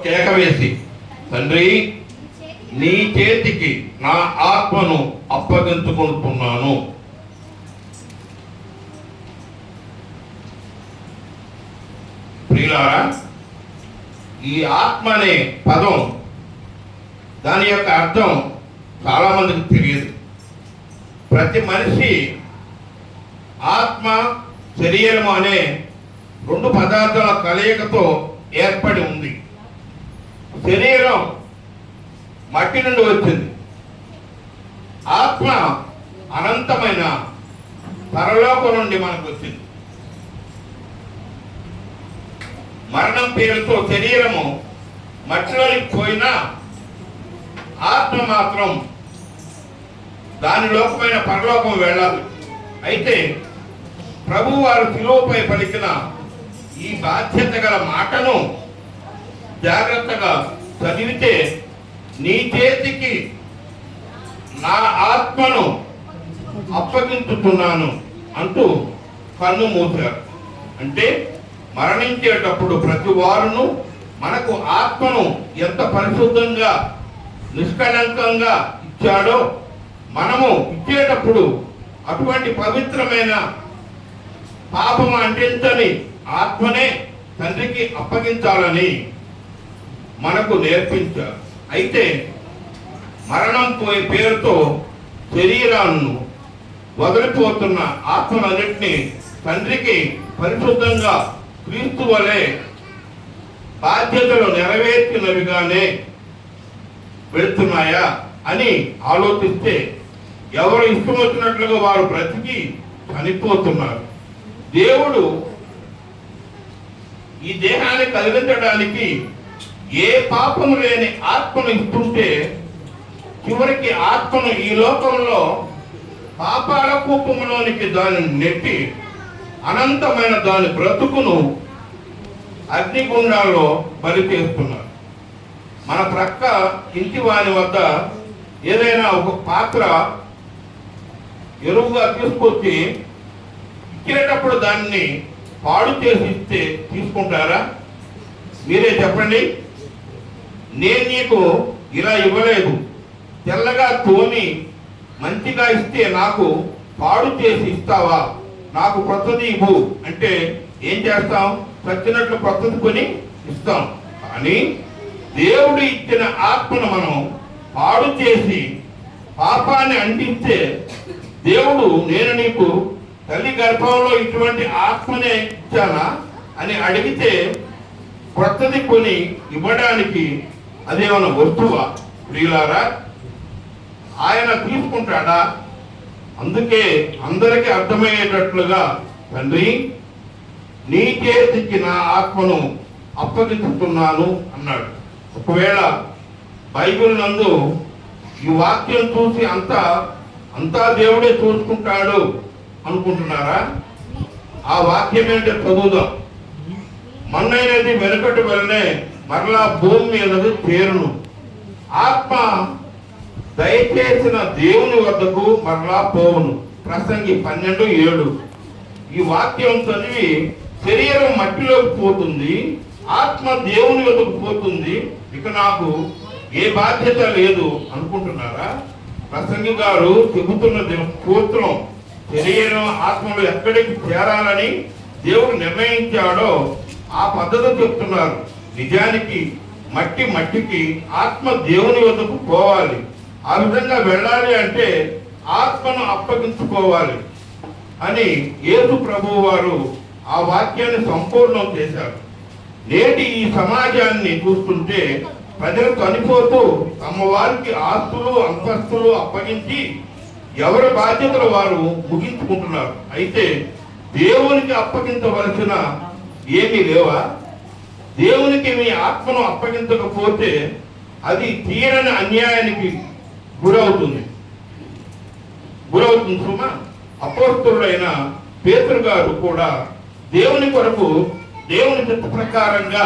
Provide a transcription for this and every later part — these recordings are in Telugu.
కేక వేసి, తండ్రి నీ చేతికి నా ఆత్మను అప్పగించుకుంటున్నాను. ప్రియులారా, ఈ ఆత్మ అనే పదం దాని యొక్క అర్థం చాలా మందికి తెలియదు. ప్రతి మనిషి ఆత్మ శరీరము అనే రెండు పదార్థాల కలయికతో ఏర్పడి ఉంది. శరీరం మట్టి నుండి వచ్చింది. ఆత్మ అనంతమైన పరలోకం నుండి మనకు వచ్చింది. మరణం పేరుతో శరీరము మట్టిలోకి పోయినా ఆత్మ మాత్రం దాని లోకమైన పరలోకం వెళ్ళాలి. అయితే ప్రభు వారు శిలువపై పలికిన ఈ బాధ్యత గల మాటను జాగ్రత్తగా చదివితే, నీ చేతికి నా ఆత్మను అప్పగించుతున్నాను అంటూ కన్ను మూశారు. అంటే మరణించేటప్పుడు ప్రతి వారును మనకు ఆత్మను ఎంత పరిశుద్ధంగా నిష్కళంకంగా ఇచ్చాడో, మనము ఇచ్చేటప్పుడు అటువంటి పవిత్రమైన పాపము అంటించని ఆత్మనే తండ్రికి అప్పగించాలని మనకు నేర్పించారు. అయితే మరణం పోయే పేరుతో శరీరాలను వదిలిపోతున్న ఆత్మలన్నింటినీ తండ్రికి పరిశుద్ధంగా క్రీస్తు వలె బాధ్యతలు నెరవేర్చినవిగానే వెళుతున్నాయా అని ఆలోచిస్తే, ఎవరు ఇష్టం వచ్చినట్లుగా వారు బ్రతికి చనిపోతున్నారు. దేవుడు ఈ దేహాన్ని కలిగించడానికి ఏ పాపము లేని ఆత్మను ఇస్తుంటే, చివరికి ఆత్మను ఈ లోకంలో పాపాల కూపంలోనికి దానిని నెట్టి అనంతమైన దాని బ్రతుకును అగ్నిగుండాల్లో బలి చేస్తున్నారు. మన ప్రక్క ఇంటి వాని వద్ద ఏదైనా ఒక పాత్ర ఎరువుగా తీసుకొచ్చి ఇచ్చేటప్పుడు దాన్ని పాడు చేసి ఇస్తే తీసుకుంటారా? మీరే చెప్పండి. నేను నీకు ఇలా ఇవ్వలేదు, తెల్లగా తోమి మంచిగా ఇస్తే నాకు పాడు చేసి ఇస్తావా? నాకు కొత్తది ఇవ్వు అంటే ఏం చేస్తాం? చచ్చినట్లు కొత్తది కొని ఇస్తాం. కానీ దేవుడు ఇచ్చిన ఆత్మను మనం పాడు చేసి పాపాన్ని అంటిస్తే, దేవుడు నేను నీకు తల్లి గర్భంలో ఇటువంటి ఆత్మనే ఇచ్చానా అని అడిగితే కొత్తది కొని ఇవ్వడానికి అదేమన్నా వస్తువా? ప్రియులారా, ఆయన తీసుకుంటాడా? అందుకే అందరికీ అర్థమయ్యేటట్లుగా, తండ్రి నీ చేతికి నా ఆత్మను అప్పగించుతున్నాను అన్నాడు. ఒకవేళ బైబిల్ నందు ఈ వాక్యం చూసి అంతా దేవుడే చూసుకుంటాడు అనుకుంటున్నారా? ఆ వాక్యం ఏంటో చదువుదాం. మన్నైనది వెనుకటి వలనే మరలా భూమి మీదకు చేరును, ఆత్మ దయచేసిన దేవుని వద్దకు మరలా పోవును. ప్రసంగి 12:7. ఈ వాక్యం చదివి శరీరం మట్టిలోకి పోతుంది, ఆత్మ దేవుని వద్దకు పోతుంది, ఇక నాకు ఏ బాధ్యత లేదు అనుకుంటున్నారా? ప్రసంగి గారు చెబుతున్న సూత్రం శరీరం ఆత్మలు ఎక్కడికి చేరాలని దేవుడు నిర్ణయించాడో ఆ పద్ధతి చెప్తున్నారు. నిజానికి మట్టికి ఆత్మ దేవుని వద్దకు పోవాలి. ఆ విధంగా వెళ్ళాలి అంటే ఆత్మను అప్పగించుకోవాలి అని యేసు ప్రభువు వారు ఆ వాక్యాన్ని సంపూర్ణం చేశారు. నేటి ఈ సమాజాన్ని చూస్తుంటే ప్రజలు చనిపోతూ తమ వారికి ఆస్తులు అంతస్తులు అప్పగించి ఎవరి బాధ్యతలు వారు ముగించుకుంటున్నారు. అయితే దేవునికి అప్పగించవలసిన ఏమీ లేవా? దేవునికి మీ ఆత్మను అప్పగించకపోతే అది తీరని అన్యాయానికి గురవుతుంది సుమా. అపోస్తలుడైన పేతురు గారు కూడా దేవుని కొరకు దేవుని చిత్త ప్రకారంగా,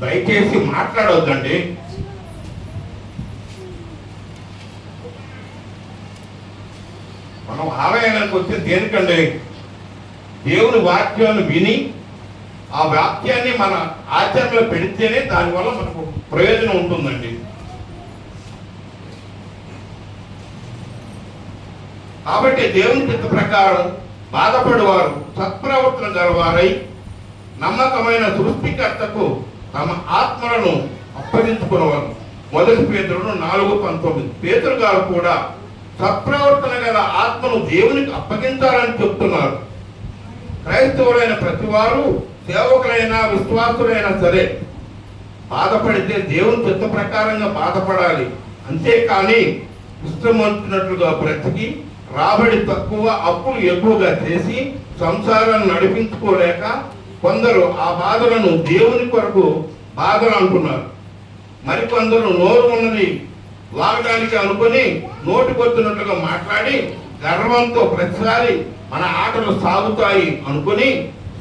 దయచేసి మాట్లాడవద్దండి, మనం ఆలయానికి వచ్చి దేనికండి? దేవుని వాక్యాన్ని విని ఆ వాక్యాన్ని మన ఆచరణలో పెడితేనే దానివల్ల మనకు ప్రయోజనం ఉంటుందండి. కాబట్టి దేవుని చిత్త ప్రకారం బాధపడేవారు సత్ప్రవర్తన గలవారై నమ్మకమైన సృష్టికర్తకు తమ ఆత్మలను అప్పగించుకునేవారు. 1 పేతురు 4:19. పేతురు గారు కూడా సత్ప్రవర్తన గల ఆత్మను దేవునికి అప్పగించాలని చెప్తున్నారు. క్రైస్తవులైన ప్రతి వారు, సేవకులైనా విశ్వాసులైనా సరే, బాధపడితే దేవుని చిత్త ప్రకారంగా బాధపడాలి. అంతేకాని ఇష్టమంటున్నట్లుగా బ్రతికి రాబడి తక్కువ, అప్పులు ఎక్కువగా చేసి సంసారాన్ని నడిపించుకోలేక కొందరు ఆ బాధలను దేవుని కొరకు బాధలు అంటున్నారు. మరికొందరు నోరు ఉన్నది లాగడానికి అనుకుని నోటికొచ్చినట్లుగా మాట్లాడి గర్వంతో ప్రతిసారి మన ఆటలు సాగుతాయి అనుకుని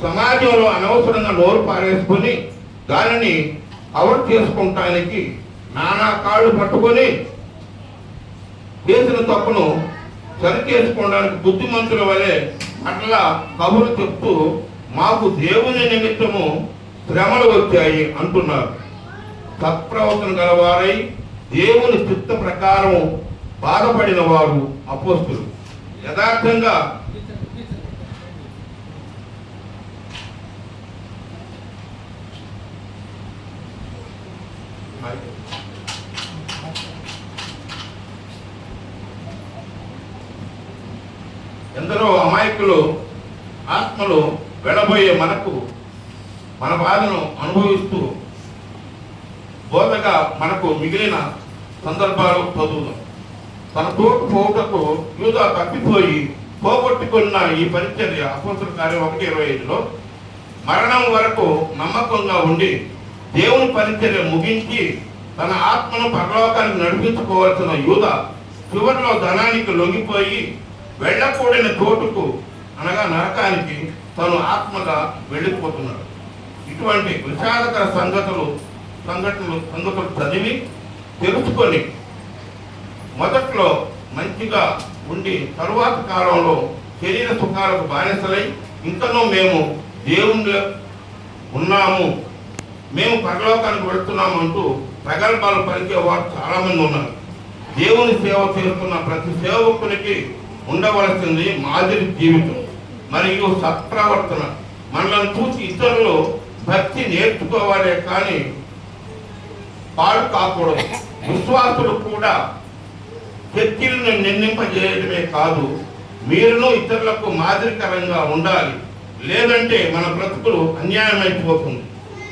సమాజంలో అనవసరంగా నోరు పారేసుకొని దానిని కవర్ చేసుకుంటానికి నానా కాళ్ళు పట్టుకొని చేసిన తప్పును సరి చేసుకోవడానికి బుద్ధిమంతుల వలె అట్లా కబురు చెప్తూ మాకు దేవుని నిమిత్తము శ్రమలు వచ్చాయి అంటున్నారు. సత్ప్రవర్తన గలవారై దేవుని చిత్త ప్రకారము బాధపడిన వారు అపోస్తులు. యథార్థంగా ఎందరో అమాయకులు ఆత్మలు వెళ్ళబోయే మనకు మన బాధను అనుభవిస్తూ బోధగా మనకు మిగిలిన సందర్భాలు చదువుదాం. తన తోటు పోవుటకు యూదా తప్పిపోయి పోగొట్టుకున్న ఈ పరిచర్య అపోస్తలుల కార్యం 1:25లో మరణం వరకు నమ్మకంగా ఉండి దేవుని పరిచర్య ముగించి తన ఆత్మను పరలోకానికి నడిపించుకోవాల్సిన యూదా చివరిలో ధనానికి లొంగిపోయి వెళ్ళకూడిన చోటుకు అనగా నరకానికి తను ఆత్మగా వెళ్ళిపోతున్నాడు. ఇటువంటి విషాదకర సంఘటనలు చదివి తెలుసుకొని మొదట్లో మంచిగా ఉండి తరువాత కాలంలో శరీర సుఖాలకు బానిసలై ఇంకనూ మేము దేవునిలో ఉన్నాము, మేము పరలోకానికి వెళుతున్నాము అంటూ ప్రగల్భాలు పలికేవారు చాలా మంది ఉన్నారు. దేవుని సేవ చేస్తున్న ప్రతి సేవకునికి ఉండవలసింది మాదిరి జీవితం మరియు సత్ప్రవర్తన. మనల్ని చూసి ఇతరులు భక్తి నేర్చుకోవాలే కానీ పాడు కాకూడదు. విశ్వాసులు కూడా చర్చిలను నిర్ణయింపజేయడమే కాదు, మీరును ఇతరులకు మాదిరికరంగా ఉండాలి, లేదంటే మన బ్రతుకులు అన్యాయమైపోతుంది.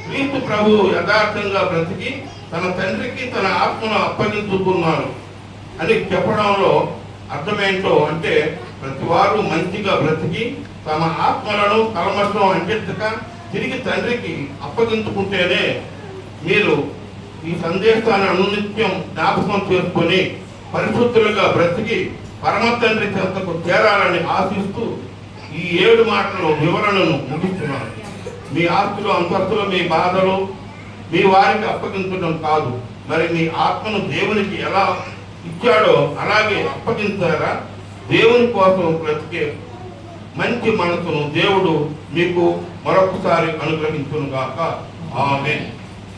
క్రీస్తు ప్రభువు యథార్థంగా బ్రతికి తన తండ్రికి తన ఆత్మను అప్పగించుకున్నారు అని చెప్పడంలో అర్థమేంటో అంటే ప్రతి వారు మంచిగా బ్రతికి తమ ఆత్మలను కల్మషం అంటించక తిరిగి తండ్రికి అప్పగించుకుంటేనే మీరు ఈ సందేశాన్ని అనునిత్యం జ్ఞాపకం చేసుకొని పరిశుద్ధులుగా బ్రతికి పరమ తండ్రి చెంతకు చేరాలని ఆశిస్తూ ఈ 7 మాటలు వివరణను ముగిస్తున్నాను. మీ ఆస్తులు అంతస్తులు మీ బాధలు మీ వారికి అప్పగించడం కాదు, మరి మీ ఆత్మను దేవునికి ఎలా ఇచ్చాడో అలాగే అప్పగించారా? దేవుని కోసం బ్రతికే మంచి మనసును దేవుడు మీకు మరొకసారి అనుగ్రహించును గాక. ఆమేన్.